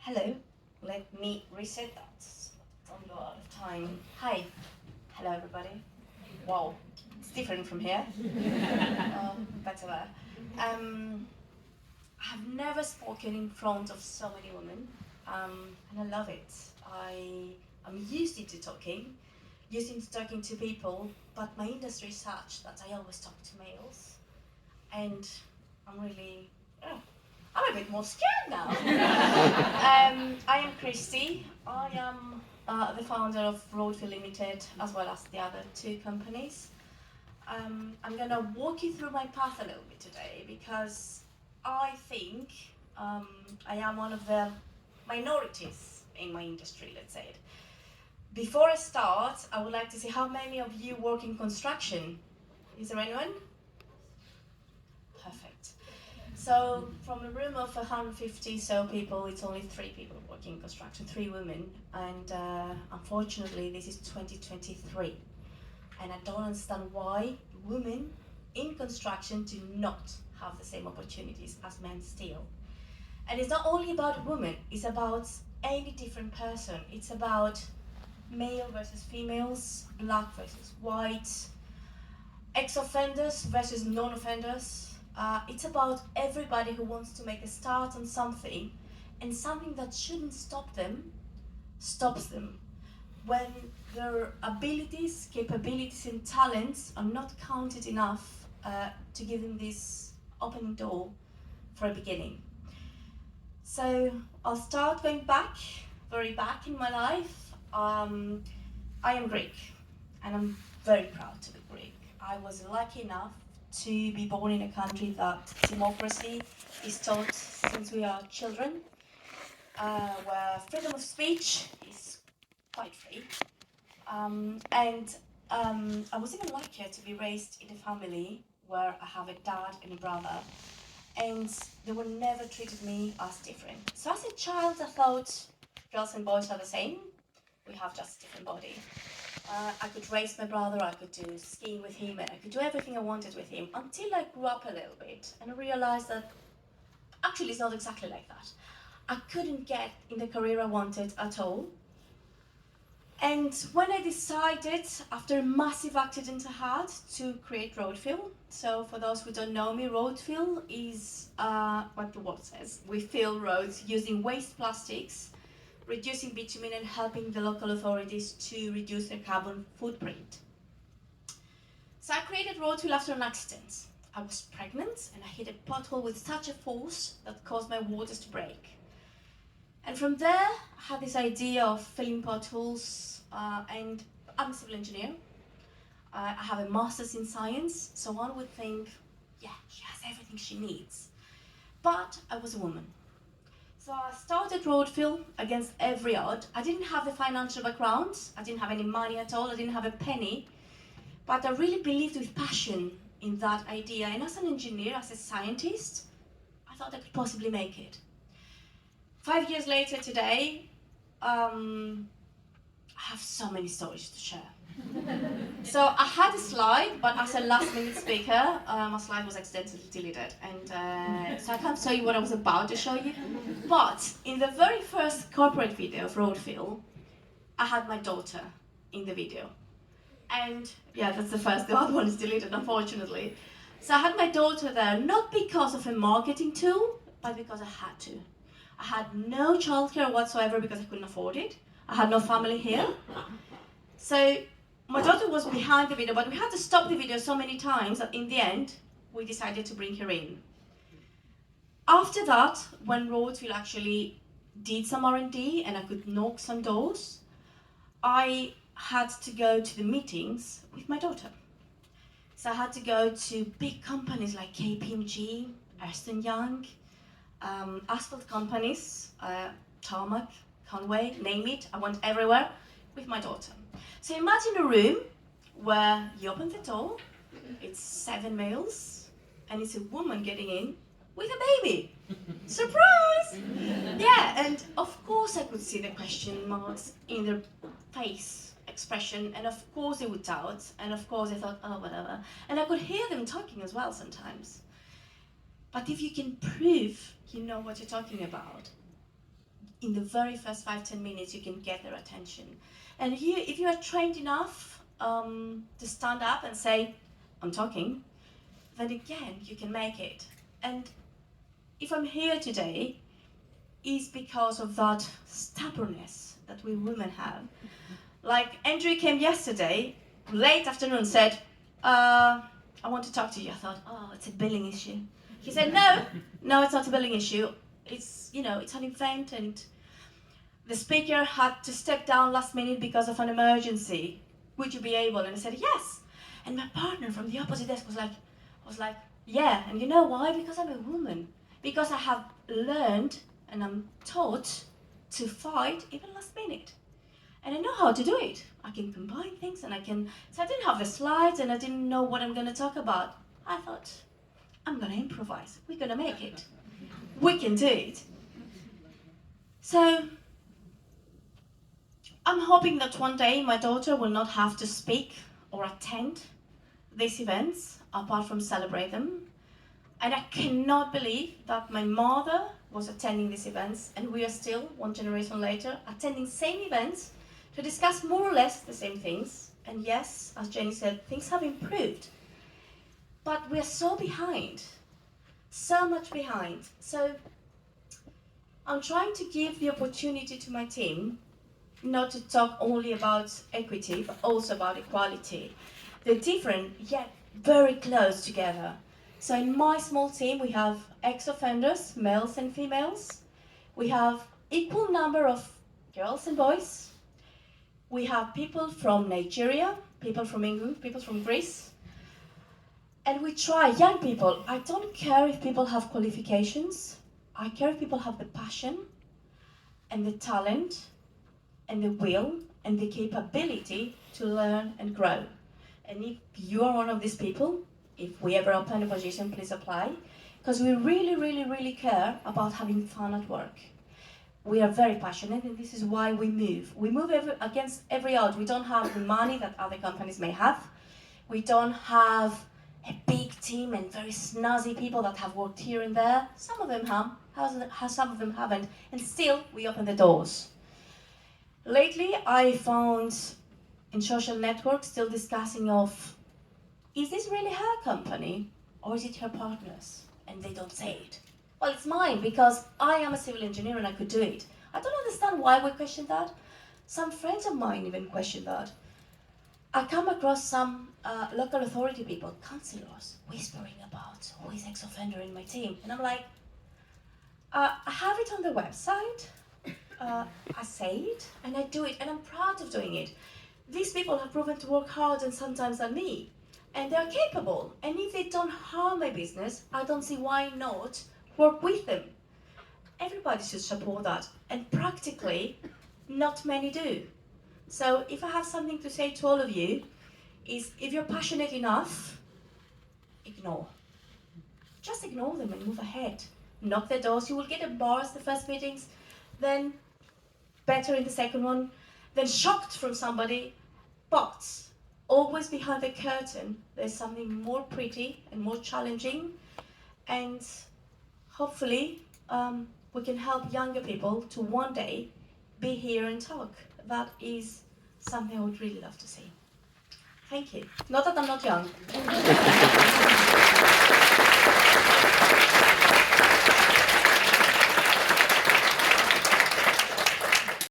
Hello, let me reset that. Don't go out of time. Hi, hello everybody. Wow, it's different from here. Better there. I've never spoken in front of so many women, and I love it. I'm used to talking, used to talking to people, but my industry is such that I always talk to males, and I'm really, oh, I'm a bit more scared now. I am Christy. I am the founder of Roadville Limited, as well as the other two companies. I'm going to walk you through my path a little bit today because I think I am one of the minorities in my industry, let's say it. Before I start, I would like to see how many of you work in construction. Is there anyone? Perfect. So from a room of 150 so people, it's only 3 people working in construction, 3 women, and unfortunately this is 2023, and I don't understand why women in construction do not have the same opportunities as men still. And it's not only about women, it's about any different person. It's about male versus females, black versus white, ex-offenders versus non-offenders. It's about everybody who wants to make a start on something, and something that shouldn't stop them, stops them. When their abilities, capabilities and talents are not counted enough to give them this opening door for a beginning. So I'll start going back, very back in my life. I am Greek, and I'm very proud to be Greek. I was lucky enough to be born in a country that democracy is taught since we are children, where freedom of speech is quite free. I was even luckier to be raised in a family where I have a dad and a brother, and they were never treated me as different. So as a child, I thought girls and boys are the same. We have just a different body. I could race my brother, I could do skiing with him, and I could do everything I wanted with him until I grew up a little bit and I realized that actually it's not exactly like that. I couldn't get in the career I wanted at all. And when I decided, after a massive accident I had, to create Roadville, so for those who don't know me, Roadville is what the word says. We fill roads using waste plastics, reducing bitumen and helping the local authorities to reduce their carbon footprint. So I created Roadville after an accident. I was pregnant and I hit a pothole with such a force that caused my waters to break. And from there, I had this idea of filling potholes, and I'm a civil engineer. I have a master's in science, so one would think, yeah, she has everything she needs. But I was a woman. So I started Roadville against every odd. I didn't have the financial background, I didn't have any money at all, I didn't have a penny, but I really believed with passion in that idea. And as an engineer, as a scientist, I thought I could possibly make it. 5 years later today, I have so many stories to share. So I had a slide, but as a last-minute speaker, my slide was accidentally deleted, and so I can't show you what I was about to show you. But in the very first corporate video of Roadville, I had my daughter in the video. And yeah, that's the first, the other one is deleted, unfortunately. So I had my daughter there, not because of a marketing tool, but because I had to. I had no childcare whatsoever because I couldn't afford it. I had no family here. So my daughter was behind the video, but we had to stop the video so many times that in the end, we decided to bring her in. After that, when Roadville actually did some R&D and I could knock some doors, I had to go to the meetings with my daughter. So I had to go to big companies like KPMG, Ernst & Young, asphalt companies, Tarmac, Conway, name it, I went everywhere with my daughter. So imagine a room where you open the door, it's 7 males, and it's a woman getting in with a baby. Surprise! Yeah, and of course I could see the question marks in their face expression, and of course they would doubt, and of course they thought, oh, whatever. And I could hear them talking as well sometimes. But if you can prove you know what you're talking about, in the very first 5-10 minutes, you can get their attention. And if you are trained enough to stand up and say, I'm talking, then again, you can make it. And if I'm here today, is because of that stubbornness that we women have. Like Andrew came yesterday, late afternoon, said, I want to talk to you. I thought, oh, it's a billing issue. He said, no, it's not a billing issue. It's, it's an event, and the speaker had to step down last minute because of an emergency. Would you be able? And I said, yes. And my partner from the opposite desk was like, yeah. And you know why? Because I'm a woman. Because I have learned and I'm taught to fight even last minute. And I know how to do it. I can combine things and so I didn't have the slides and I didn't know what I'm gonna talk about. I thought, I'm gonna improvise. We're gonna make it. We can do it. So, I'm hoping that one day my daughter will not have to speak or attend these events, apart from celebrate them. And I cannot believe that my mother was attending these events, and we are still, one generation later, attending same events to discuss more or less the same things. And yes, as Jenny said, things have improved. But we're so behind, so much behind. So I'm trying to give the opportunity to my team not to talk only about equity, but also about equality. They're different, yet very close together. So in my small team, we have ex-offenders, males and females. We have equal number of girls and boys. We have people from Nigeria, people from England, people from Greece. And we try, young people, I don't care if people have qualifications. I care if people have the passion and the talent and the will and the capability to learn and grow. And if you are one of these people, if we ever open a position, please apply, because we really, really, really care about having fun at work. We are very passionate, and this is why we move. We move against every odds. We don't have the money that other companies may have. We don't have a big team and very snazzy people that have worked here and there. Some of them have, some of them haven't, and still we open the doors. Lately, I found in social networks still discussing of, is this really her company or is it her partner's? And they don't say it. Well, it's mine because I am a civil engineer and I could do it. I don't understand why we question that. Some friends of mine even question that. I come across some local authority people, councillors, whispering about who is ex-offender in my team. And I'm like, I have it on the website. I say it and I do it and I'm proud of doing it. These people have proven to work hard and sometimes than me. And they're capable. And if they don't harm my business, I don't see why not work with them. Everybody should support that. And practically, not many do. So if I have something to say to all of you, is if you're passionate enough, ignore. Just ignore them and move ahead. Knock their doors. You will get embarrassed the first meetings, then better in the second one, then shocked from somebody, but always behind the curtain, there's something more pretty and more challenging, and hopefully we can help younger people to one day be here and talk. That is something I would really love to see. Thank you. Not that I'm not young.